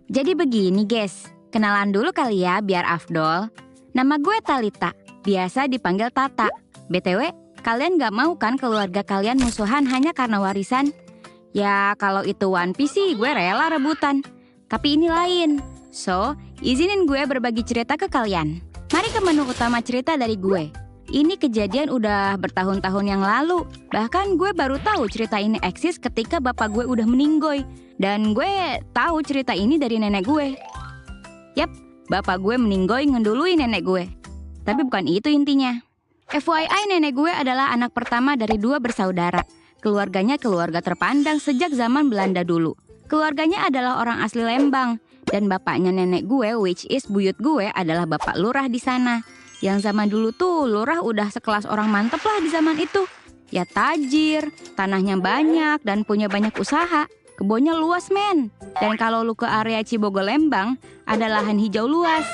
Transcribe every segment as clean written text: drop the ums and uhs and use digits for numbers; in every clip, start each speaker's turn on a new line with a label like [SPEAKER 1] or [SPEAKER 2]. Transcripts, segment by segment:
[SPEAKER 1] Jadi begini guys, kenalan dulu kali ya biar afdol. Nama gue Talita, biasa dipanggil Tata. BTW, kalian gak mau kan keluarga kalian musuhan hanya karena warisan? Ya kalau itu One Piece sih gue rela rebutan. Tapi ini lain. So, izinin gue berbagi cerita ke kalian. Mari ke menu utama cerita dari gue. Ini kejadian udah bertahun-tahun yang lalu. Bahkan gue baru tahu cerita ini eksis ketika bapak gue udah meninggoy. Dan gue tahu cerita ini dari nenek gue. Yap, bapak gue meninggoy ngedului nenek gue. Tapi bukan itu intinya. FYI, nenek gue adalah anak pertama dari 2 bersaudara. Keluarganya keluarga terpandang sejak zaman Belanda dulu. Keluarganya adalah orang asli Lembang. Dan bapaknya nenek gue, which is buyut gue, adalah bapak lurah di sana. Yang zaman dulu tuh lurah udah sekelas orang mantep lah di zaman itu. Ya tajir, tanahnya banyak dan punya banyak usaha. Kebunnya luas men. Dan kalau lu ke area Cibogo Lembang, ada lahan hijau luas.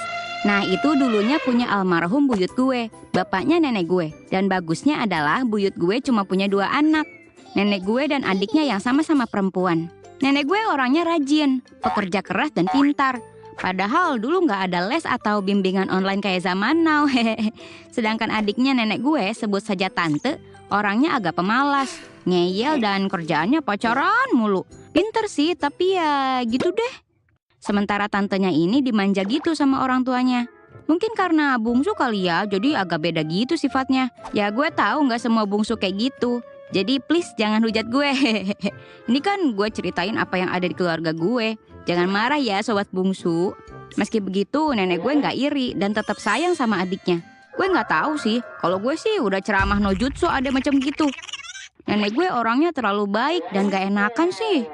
[SPEAKER 1] Nah itu dulunya punya almarhum buyut gue, bapaknya nenek gue. Dan bagusnya adalah buyut gue cuma punya 2 anak. Nenek gue dan adiknya yang sama-sama perempuan. Nenek gue orangnya rajin, pekerja keras dan pintar. Padahal dulu nggak ada les atau bimbingan online kayak zaman now. Sedangkan adiknya nenek gue, sebut saja tante, orangnya agak pemalas, ngeyel dan kerjaannya pacaran mulu. Pinter sih, tapi ya gitu deh. Sementara tantenya ini dimanja gitu sama orang tuanya. Mungkin karena bungsu kali ya, jadi agak beda gitu sifatnya. Ya gue tahu nggak semua bungsu kayak gitu. Jadi please jangan hujat gue. Ini kan gue ceritain apa yang ada di keluarga gue. Jangan marah ya sobat bungsu. Meski begitu nenek gue nggak iri dan tetap sayang sama adiknya. Gue nggak tahu sih. Kalau gue sih udah ceramah no jutsu ada macam gitu. Nenek gue orangnya terlalu baik dan gak enakan sih.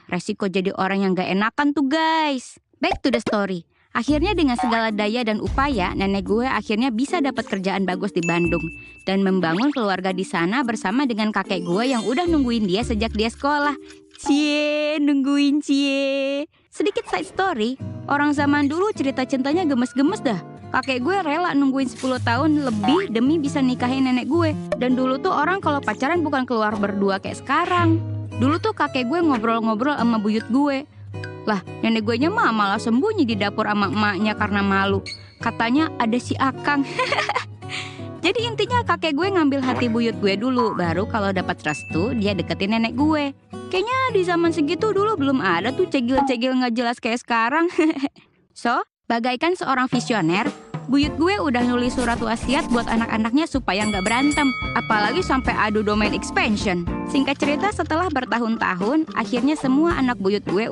[SPEAKER 1] Resiko jadi orang yang gak enakan tuh guys. Back to the story. Akhirnya dengan segala daya dan upaya, nenek gue akhirnya bisa dapat kerjaan bagus di Bandung dan membangun keluarga di sana bersama dengan kakek gue yang udah nungguin dia sejak dia sekolah. Cie, nungguin cie. Sedikit side story, orang zaman dulu cerita cintanya gemes-gemes dah. Kakek gue rela nungguin 10 tahun lebih demi bisa nikahin nenek gue. Dan dulu tuh orang kalau pacaran bukan keluar berdua kayak sekarang. Dulu tuh kakek gue ngobrol-ngobrol sama buyut gue. Lah, nenek gue nya malah sembunyi di dapur sama emaknya karena malu. Katanya ada si Akang. Jadi intinya kakek gue ngambil hati buyut gue dulu. Baru kalau dapat restu, dia deketin nenek gue. Kayaknya di zaman segitu dulu belum ada tuh cegil-cegil gak jelas kayak sekarang. So, bagaikan seorang visioner, buyut gue udah nulis surat wasiat buat anak-anaknya supaya nggak berantem. Apalagi sampai adu domain expansion. Singkat cerita, setelah bertahun-tahun, akhirnya semua anak buyut gue